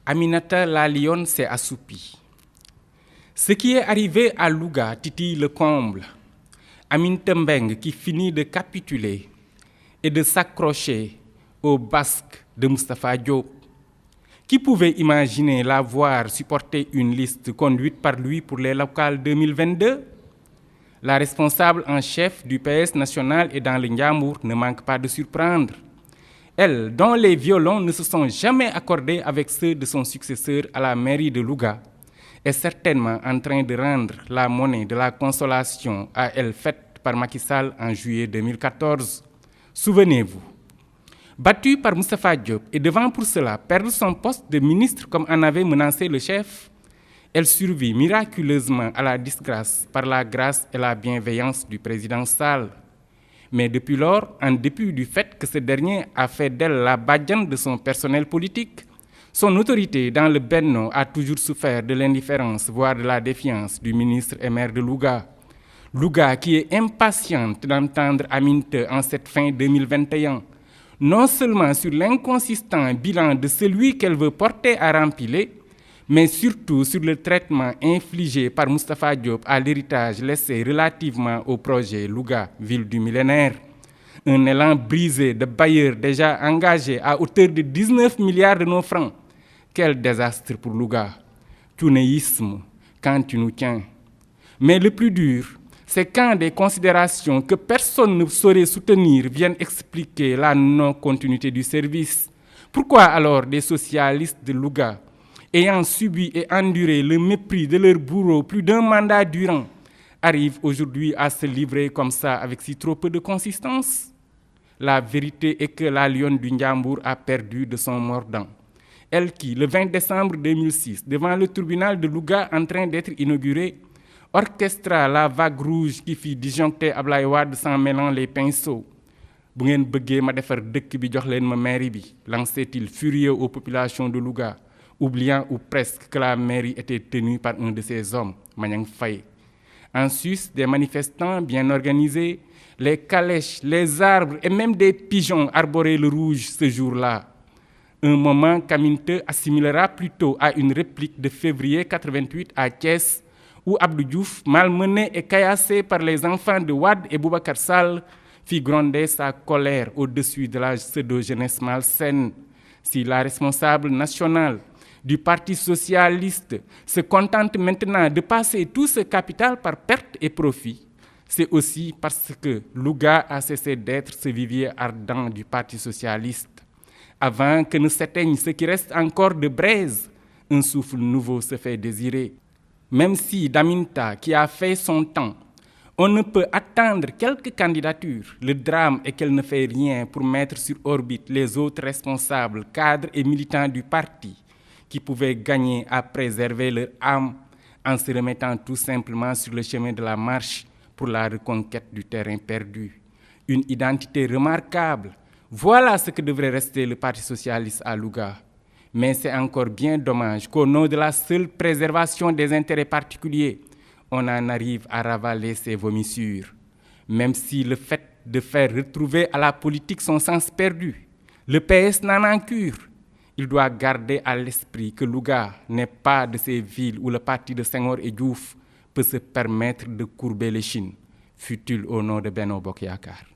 Aminata la lionne s'est assoupie. Ce qui est arrivé à Louga titille le comble. Aminata Mbengue qui finit de capituler et de s'accrocher au basque de Moustapha Diop. Qui pouvait imaginer la voir supporter une liste conduite par lui pour les locales 2022? La responsable en chef du PS national et dans le Ndiambour ne manque pas de surprendre. Elle, dont les violons ne se sont jamais accordés avec ceux de son successeur à la mairie de Louga, est certainement en train de rendre la monnaie de la consolation à elle faite par Macky Sall en juillet 2014. Souvenez-vous, battue par Moustapha Diop et devant pour cela perdre son poste de ministre comme en avait menacé le chef, elle survit miraculeusement à la disgrâce par la grâce et la bienveillance du président Sall. Mais depuis lors, en dépit du fait que ce dernier a fait d'elle la badiane de son personnel politique, son autorité dans le Benno a toujours souffert de l'indifférence, voire de la défiance du ministre et maire de Louga. Louga qui est impatiente d'entendre Aminata en cette fin 2021, non seulement sur l'inconsistant bilan de celui qu'elle veut porter à rempiler, mais surtout sur le traitement infligé par Moustapha Diop à l'héritage laissé relativement au projet Louga, ville du millénaire. Un élan brisé de bailleurs déjà engagés à hauteur de 19 milliards de nos francs. Quel désastre pour Louga. Tunéisme, quand tu nous tiens. Mais le plus dur, c'est quand des considérations que personne ne saurait soutenir viennent expliquer la non-continuité du service. Pourquoi alors des socialistes de Louga, ayant subi et enduré le mépris de leur bourreau plus d'un mandat durant, arrivent aujourd'hui à se livrer comme ça avec si trop peu de consistance? La vérité est que la lionne du Ndiambour a perdu de son mordant. Elle qui, le 20 décembre 2006, devant le tribunal de Louga en train d'être inauguré, orchestra la vague rouge qui fit disjoncter Ablaye Wade sans mêlant les pinceaux. Bu ngeen bëggee ma defar dëkk bi jox leen ma mairie bi, lançait-il furieux aux populations de Louga, oubliant ou presque que la mairie était tenue par un de ses hommes, Maniang Faye. En Suisse, des manifestants bien organisés, les calèches, les arbres et même des pigeons arboraient le rouge ce jour-là. Un moment qu'Aminata assimilera plutôt à une réplique de février 88 à Thiès, où Abdou Diouf, malmené et caillassé par les enfants de Wade et Boubacar Sall, fit gronder sa colère au-dessus de la pseudo-jeunesse malsaine. Si la responsable nationale du Parti socialiste se contente maintenant de passer tout ce capital par perte et profit, c'est aussi parce que Louga a cessé d'être ce vivier ardent du Parti socialiste. Avant que ne s'éteigne ce qui reste encore de braise, un souffle nouveau se fait désirer. Même si d'Aminata, qui a fait son temps, on ne peut attendre quelques candidatures, le drame est qu'elle ne fait rien pour mettre sur orbite les autres responsables, cadres et militants du parti qui pouvaient gagner à préserver leur âme en se remettant tout simplement sur le chemin de la marche pour la reconquête du terrain perdu. Une identité remarquable. Voilà ce que devrait rester le Parti socialiste à Louga. Mais c'est encore bien dommage qu'au nom de la seule préservation des intérêts particuliers, on en arrive à ravaler ses vomissures. Même si le fait de faire retrouver à la politique son sens perdu, le PS n'en a cure. Il doit garder à l'esprit que Louga n'est pas de ces villes où le parti de Senghor et Diouf peut se permettre de courber l'échine, fût-il au nom de Benno Bokk Yakaar.